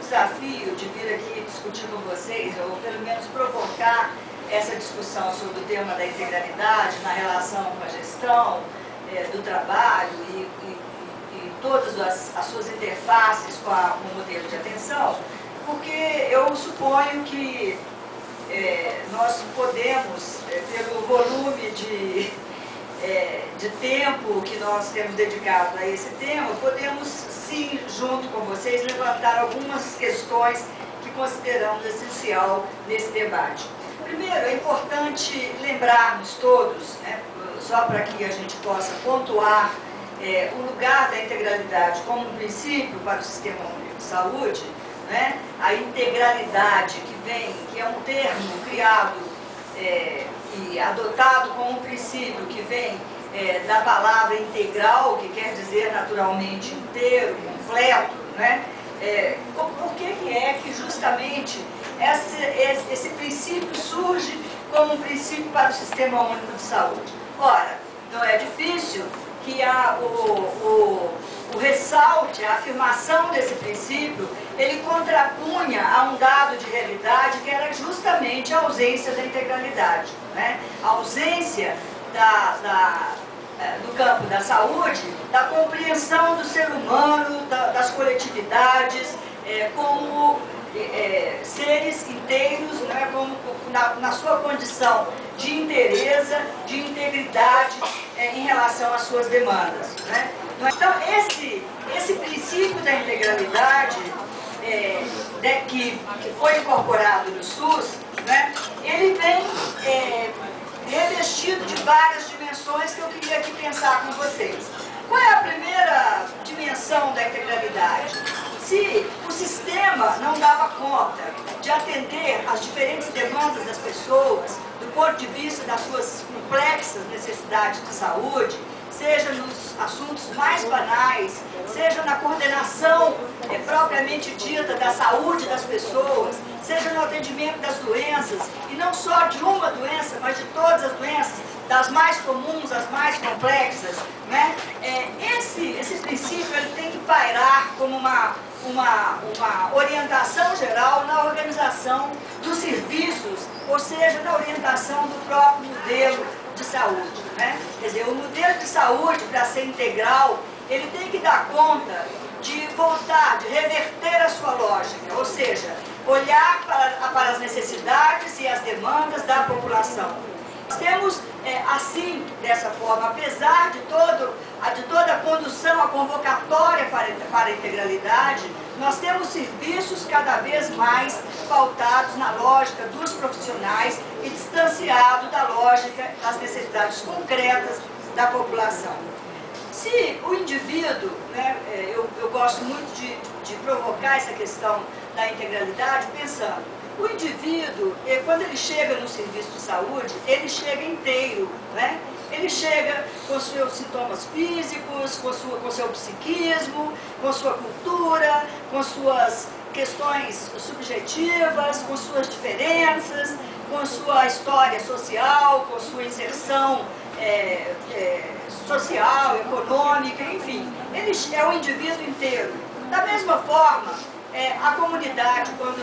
desafio de vir aqui discutir com vocês, ou pelo menos provocar essa discussão sobre o tema da integralidade na relação com a gestão do trabalho e todas as suas interfaces com o modelo de atenção, porque eu suponho que nós podemos, pelo volume de tempo que nós temos dedicado a esse tema, podemos sim, junto com vocês, levantar algumas questões que consideramos essencial nesse debate. Primeiro, é importante lembrarmos todos, né, só para que a gente possa pontuar o lugar da integralidade como um princípio para o Sistema Único de Saúde, né, a integralidade que é um termo criado e adotado como um princípio que vem da palavra integral, que quer dizer naturalmente inteiro, completo, né? Por que é que justamente esse princípio surge como um princípio para o Sistema Único de Saúde? Ora, não é difícil que o ressalte, a afirmação desse princípio, ele contrapunha a um dado de realidade que era justamente a ausência da integralidade, né? A ausência do campo da saúde, da compreensão do ser humano, das coletividades, como seres inteiros, né, como, na sua condição de inteireza, de integridade em relação às suas demandas, né? Então, esse princípio da integralidade que foi incorporado no SUS, né, ele vem revestido de várias dimensões que eu queria aqui pensar com vocês. Qual é a primeira dimensão da integralidade? Se o sistema não dava conta de atender às diferentes demandas das pessoas, do ponto de vista das suas complexas necessidades de saúde, seja nos assuntos mais banais, seja na coordenação propriamente dita da saúde das pessoas, seja no atendimento das doenças, e não só de uma doença, mas de todas as doenças, das mais comuns às mais complexas, né? Esse princípio ele tem que pairar como uma orientação geral na organização dos serviços, ou seja, na orientação do próprio modelo de saúde, né? Quer dizer, o modelo de saúde, para ser integral, ele tem que dar conta de voltar, de reverter a sua lógica, ou seja, olhar para as necessidades e as demandas da população. Nós temos, assim, dessa forma, apesar de toda a condução, a convocatória para a integralidade, nós temos serviços cada vez mais pautados na lógica dos profissionais e distanciado da lógica das necessidades concretas da população. Se o indivíduo, né, eu gosto muito de provocar essa questão da integralidade pensando, o indivíduo, quando ele chega no serviço de saúde, ele chega inteiro, né? Ele chega com seus sintomas físicos, com seu psiquismo, com sua cultura, com suas questões subjetivas, com suas diferenças, com sua história social, com sua inserção social, econômica, enfim. Ele é o indivíduo inteiro. Da mesma forma, a comunidade, quando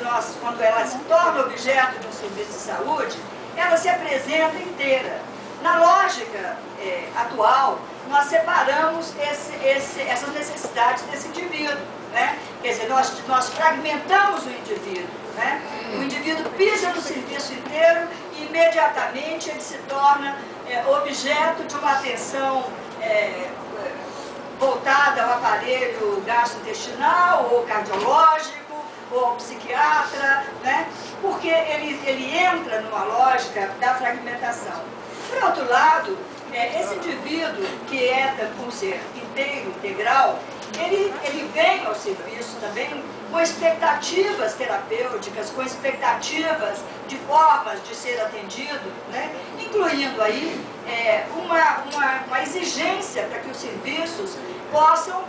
ela se torna objeto de um serviço de saúde, ela se apresenta inteira. Na lógica atual, nós separamos essas necessidades desse indivíduo, né? Quer dizer, nós fragmentamos o indivíduo, né? O indivíduo pisa no serviço inteiro e imediatamente ele se torna objeto de uma atenção voltada ao aparelho gastrointestinal ou cardiológico ou ao psiquiatra, né? Porque ele entra numa lógica da fragmentação. Por outro lado, esse indivíduo que por ser inteiro, integral, ele vem ao serviço também com expectativas terapêuticas, com expectativas de formas de ser atendido, né? Incluindo aí uma exigência para que os serviços possam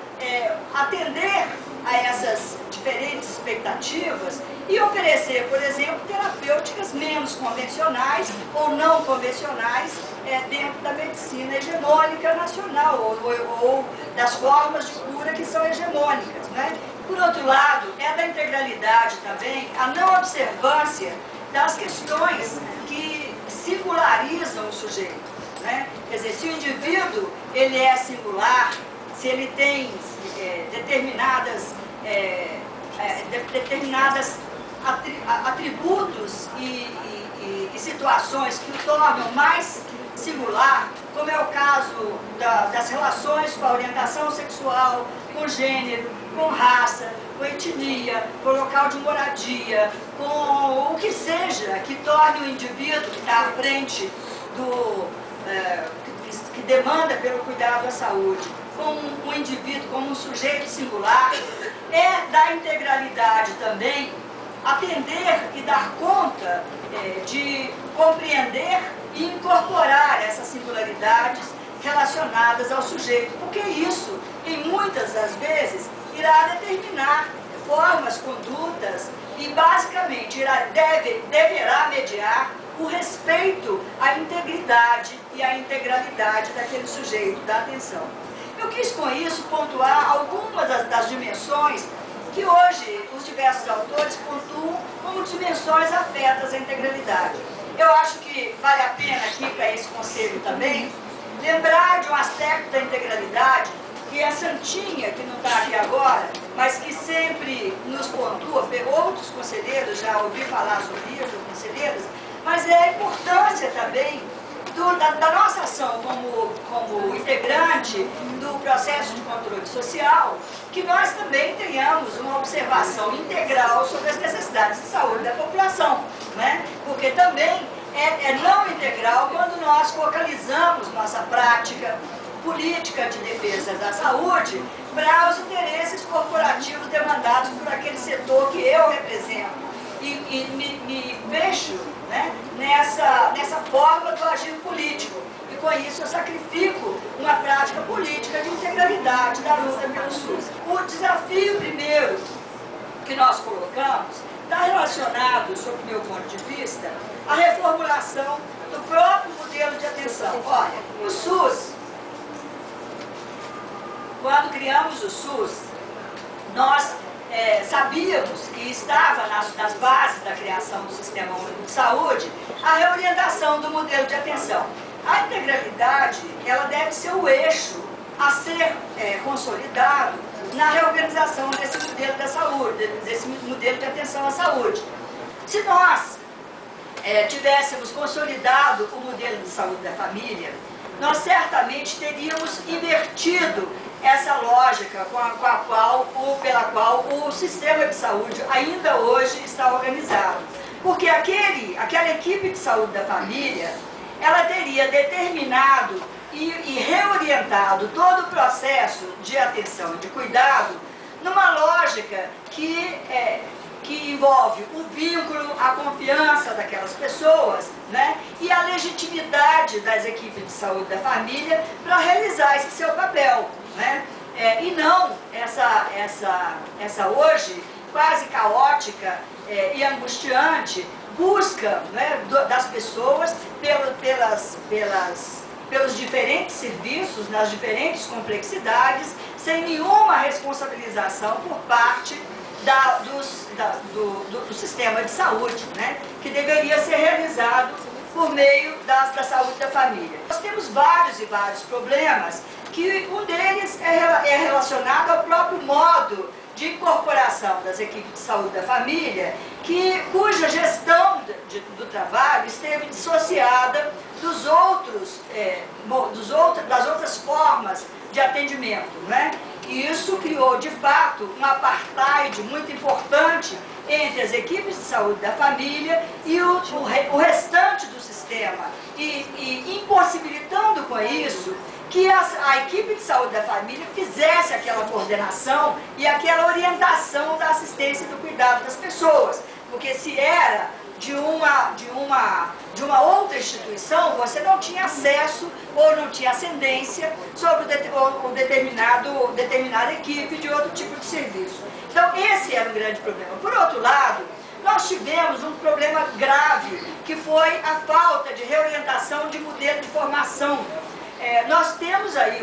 atender a essas diferentes expectativas e oferecer, por exemplo, terapêuticas menos convencionais ou não convencionais dentro da medicina hegemônica nacional ou das formas de cura que são hegemônicas, né? Por outro lado, é da integralidade também a não observância das questões que singularizam o sujeito, né? Quer dizer, se o indivíduo ele é singular, se ele tem determinadas atributos e situações que o tornam mais singular, como é o caso das relações com a orientação sexual, com gênero, com raça, com etnia, com local de moradia, com o que seja que torne o indivíduo que está à frente que demanda pelo cuidado da saúde, como um indivíduo, como um sujeito singular, é da integralidade também atender e dar conta de compreender e incorporar essas singularidades relacionadas ao sujeito, porque isso, em muitas das vezes, irá determinar formas, condutas e, basicamente, deverá mediar o respeito à integridade e à integralidade daquele sujeito, da atenção. Eu quis, com isso, pontuar algumas das dimensões que hoje os diversos autores pontuam como dimensões afetas à integralidade. Eu acho que vale a pena aqui, para esse conselho também, lembrar de um aspecto da integralidade que é Santinha, que não está aqui agora, mas que sempre nos pontua, outros conselheiros já ouvi falar sobre isso, conselheiros, mas é a importância também da nossa ação como integrante do processo de controle social, que nós também tenhamos uma observação integral sobre as necessidades de saúde da população, né? Porque também é não integral quando nós focalizamos nossa prática política de defesa da saúde para os interesses corporativos demandados por aquele setor que eu represento. E me vejo, né, nessa forma do agir político. E com isso eu sacrifico uma prática política de integralidade da luta pelo SUS. O desafio primeiro que nós colocamos está relacionado, sob o meu ponto de vista, à reformulação do próprio modelo de atenção. Olha, o SUS, quando criamos o SUS, nós sabíamos, e estava nas bases da criação do Sistema Único de Saúde, a reorientação do modelo de atenção. A integralidade, ela deve ser o eixo a ser consolidado na reorganização desse modelo da saúde, desse modelo de atenção à saúde. Se nós tivéssemos consolidado o modelo de saúde da família, nós certamente teríamos invertido essa lógica pela qual o sistema de saúde ainda hoje está organizado. Porque aquela equipe de saúde da família, ela teria determinado e reorientado todo o processo de atenção, de cuidado, numa lógica que envolve o vínculo, a confiança daquelas pessoas, né, e a legitimidade das equipes de saúde da família para realizar esse seu papel, né, e não essa hoje quase caótica e angustiante busca, né, das pessoas pelos diferentes serviços, nas diferentes complexidades, sem nenhuma responsabilização por parte do sistema de saúde, né, que deveria ser realizado por meio da saúde da família. Nós temos vários e vários problemas, que um deles é relacionado ao próprio modo de incorporação das equipes de saúde da família, cuja gestão do trabalho esteve dissociada das outras formas de atendimento, né? E isso criou, de fato, um apartheid muito importante entre as equipes de saúde da família e o restante do sistema, e impossibilitando com isso que a equipe de saúde da família fizesse aquela coordenação e aquela orientação da assistência e do cuidado das pessoas. Porque se era de uma outra instituição, você não tinha acesso ou não tinha ascendência sobre determinada equipe de outro tipo de serviço. Então, esse era um grande problema. Por outro lado, nós tivemos um problema grave, que foi a falta de reorientação de modelo de formação. Nós temos aí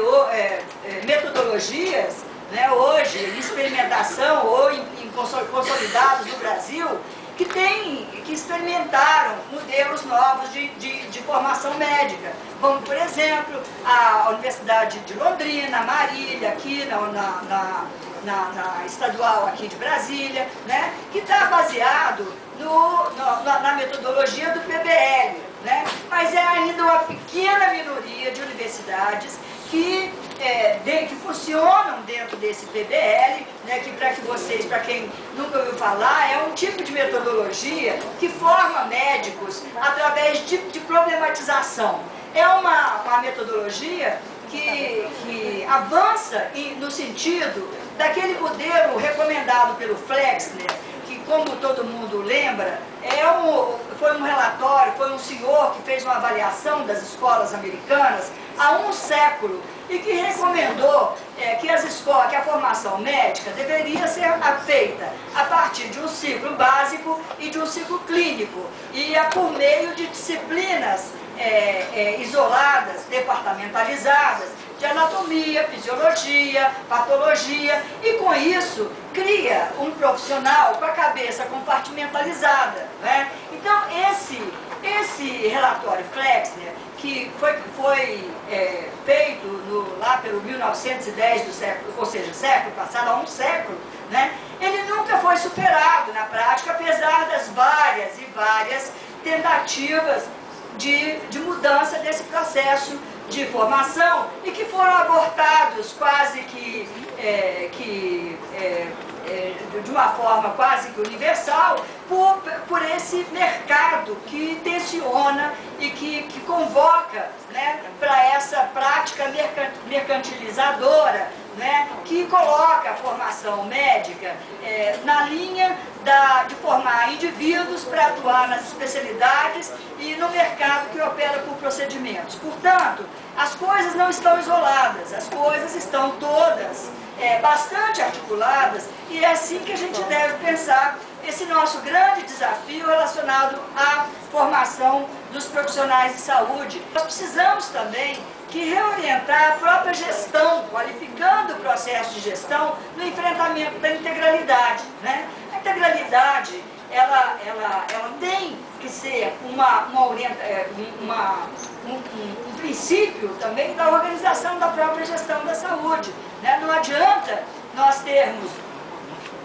metodologias, né, hoje, em experimentação ou consolidados no Brasil, que experimentaram modelos novos de formação médica. Como, por exemplo, a Universidade de Londrina, Marília, aqui na estadual aqui de Brasília, né, que está baseado na metodologia do PBL, né, mas é ainda uma pequena minoria de universidades que funcionam dentro desse PBL, né, que para quem nunca ouviu falar, é um tipo de metodologia que forma médicos através de problematização. É uma metodologia que avança no sentido daquele modelo recomendado pelo Flexner, que, como todo mundo lembra, foi um relatório, foi um senhor que fez uma avaliação das escolas americanas há um século e que recomendou que a formação médica deveria ser feita a partir de um ciclo básico e de um ciclo clínico, e por meio de disciplinas isoladas, departamentalizadas, de anatomia, fisiologia, patologia, e com isso cria um profissional com a cabeça compartimentalizada, né? Então esse relatório Flexner, que foi feito lá pelo 1910 do século, ou seja, século passado, há um século, né? Ele nunca foi superado na prática, apesar das várias e várias tentativas de mudança desse processo de formação, e que foram abortados quase que de uma forma quase que universal por esse mercado que tensiona e que convoca, né, para essa prática mercantilizadora, né, que coloca a formação médica na linha de formar indivíduos para atuar nas especialidades e no mercado que opera por procedimentos. Portanto, as coisas não estão isoladas, as coisas estão todas bastante articuladas, e é assim que a gente deve pensar esse nosso grande desafio relacionado à formação dos profissionais de saúde. Nós precisamos também reorientar a própria gestão, qualificando o processo de gestão no enfrentamento da integralidade, né? A integralidade, ela tem que ser um princípio também da organização da própria gestão da saúde, né? Não adianta nós termos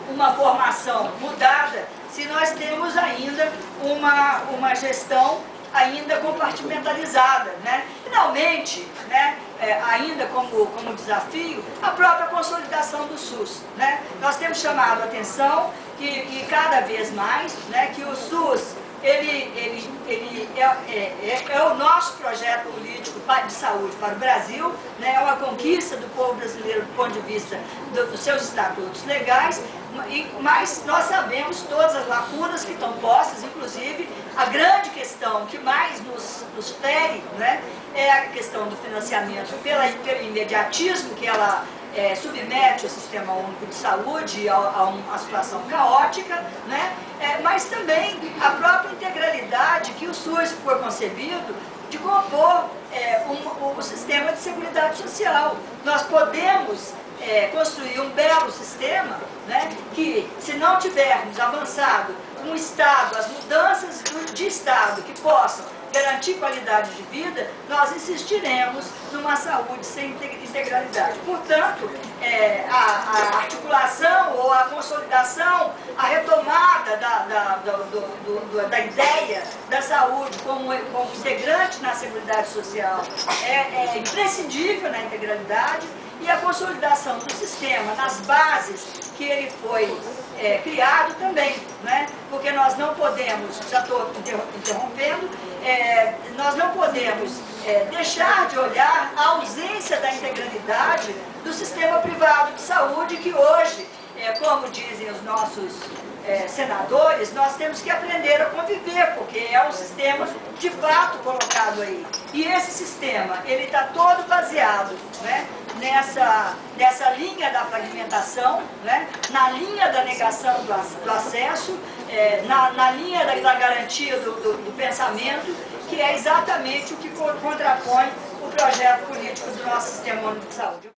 uma formação mudada se nós temos ainda uma gestão ainda compartimentalizada, né? Finalmente, né, ainda como desafio, a própria consolidação do SUS, né? Nós temos chamado a atenção que cada vez mais, né, que o SUS ele é o nosso projeto político de saúde para o Brasil, né? É uma conquista do povo brasileiro do ponto de vista dos seus estatutos legais, mas nós sabemos todas as lacunas que estão postas, inclusive a grande questão que mais nos fere, né, é a questão do financiamento pelo imediatismo que ela submete o Sistema Único de Saúde a uma situação caótica, né? Mas também a própria integralidade que o SUS foi concebido de compor o sistema de seguridade social. Nós podemos construir um belo sistema, né, que, se não tivermos avançado um Estado, as mudanças de Estado que possam garantir qualidade de vida, nós insistiremos numa saúde sem integralidade. Portanto, a articulação ou a consolidação, a retomada da ideia da saúde como integrante na Seguridade Social é imprescindível na integralidade, e a consolidação do sistema nas bases que ele foi criado também, né? Porque nós não podemos, já estou interrompendo, nós não podemos deixar de olhar a ausência da integralidade do sistema privado de saúde, que hoje, como dizem os nossos senadores, nós temos que aprender a conviver, porque é um sistema de fato colocado aí. E esse sistema, ele está todo baseado, né, nessa linha da fragmentação, né, na linha da negação do acesso, na linha da garantia do pensamento, que é exatamente o que contrapõe o projeto político do nosso Sistema Único de Saúde.